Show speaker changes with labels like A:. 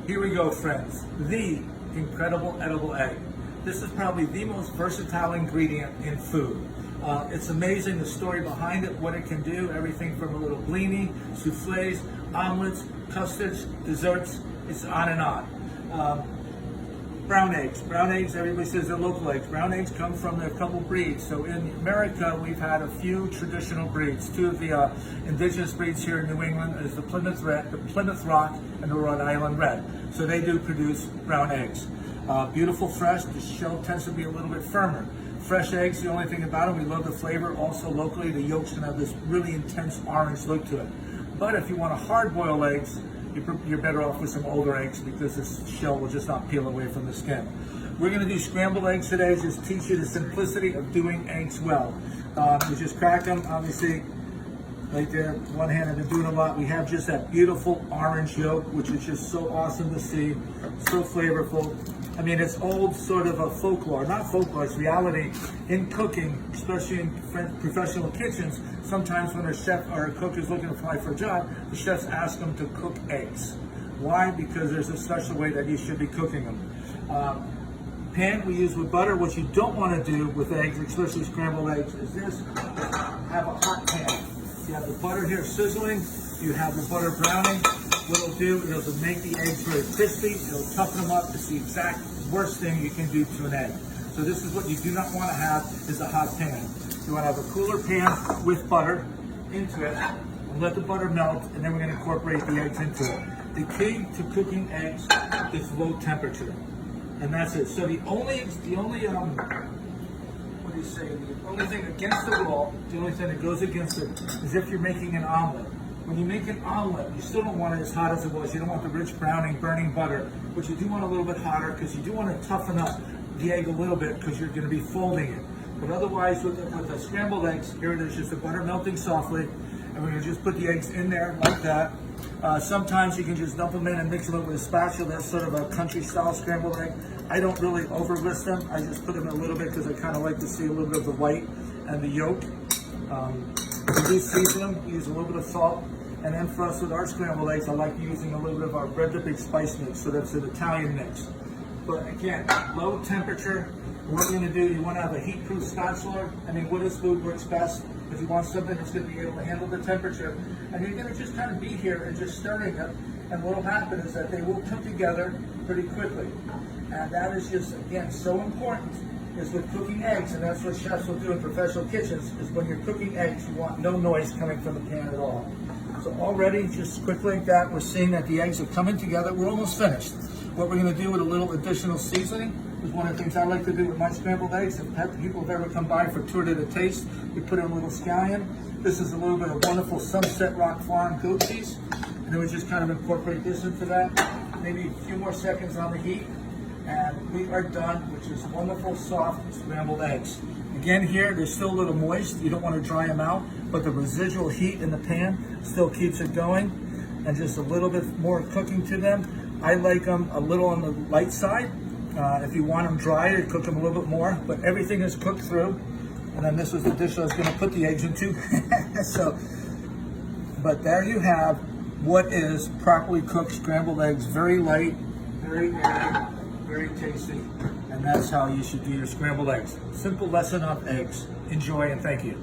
A: Here we go, friends. The incredible edible egg. This is probably the most versatile ingredient in food. It's amazing the story behind it, what it can do, everything from a little blini, souffles, omelets, custards, desserts, it's on and on. Brown eggs, everybody says they're local eggs. Brown eggs come from a couple breeds. So in America, we've had a few traditional breeds. Two of the indigenous breeds here in New England is the Plymouth Rock and the Rhode Island Red. So they do produce brown eggs. Beautiful fresh, the shell tends to be a little bit firmer. Fresh eggs, the only thing about them, we love the flavor. Also locally, the yolks can have this really intense orange look to it. But if you want to hard boil eggs, you're better off with some older eggs because this shell will just not peel away from the skin. We're going to do scrambled eggs today, just teach you the simplicity of doing eggs well. You just crack them, obviously, right there, one hand. I've been doing a lot. We have just that beautiful orange yolk, which is just so awesome to see, so flavorful. I mean, it's old sort of a folklore, not folklore, it's reality in cooking, especially in professional kitchens. Sometimes when a chef or a cook is looking to apply for a job, the chefs ask them to cook eggs. Why? Because there's a special way that you should be cooking them. Pan we use with butter. What you don't want to do with eggs, especially scrambled eggs, is this: have a hot pan. You have the butter here sizzling, you have the butter browning. What it'll do, it'll make the eggs very crispy, it'll toughen them up. It's the exact worst thing you can do to an egg. So this is what you do not want to have, is a hot pan. You want to have a cooler pan with butter into it, and let the butter melt, and then we're going to incorporate the eggs into it. The key to cooking eggs is low temperature, and that's it. So the only what do you say, the only thing against the rule, the only thing that goes against it, is if you're making an omelet. When you make an omelet, you still don't want it as hot as it was. You don't want the rich browning, burning butter, but you do want a little bit hotter because you do want to toughen up the egg a little bit because you're going to be folding it. But otherwise, with the scrambled eggs, here it is, just the butter melting softly, and we're going to just put the eggs in there like that. Sometimes you can just dump them in and mix them up with a spatula. That's sort of a country-style scrambled egg. I don't really over-whisk them. I just put them in a little bit because I kind of like to see a little bit of the white and the yolk. We do season them, we use a little bit of salt. And then for us with our scrambled eggs, I like using a little bit of our bread dipping spice mix, so that's an Italian mix. But again, low temperature. What we're going to do, you want to have a heat-proof spatula. I mean, with this food works best if you want something that's going to be able to handle the temperature. And you're going to just kind of be here and just stirring it. And what will happen is that they will come together pretty quickly. And that is just, again, so important, is with cooking eggs, and that's what chefs will do in professional kitchens, is when you're cooking eggs, you want no noise coming from the pan at all. So already, just quickly like that, we're seeing that the eggs are coming together. We're almost finished. What we're going to do with a little additional seasoning is one of the things I like to do with my scrambled eggs. If people have ever come by for tour to the taste, we put in a little scallion. This is a little bit of wonderful Sunset Rock Farm goat cheese. And then we just kind of incorporate this into that. Maybe a few more seconds on the heat. And we are done, which is wonderful, soft scrambled eggs. Again here, they're still a little moist. You don't want to dry them out, but the residual heat in the pan still keeps it going. And just a little bit more cooking to them. I like them a little on the light side. If you want them dry, you cook them a little bit more, but everything is cooked through. And then this was the dish I was going to put the eggs into. But there you have what is properly cooked scrambled eggs. Very light, very airy, very tasty. And that's how you should do your scrambled eggs. Simple lesson on eggs. Enjoy and thank you.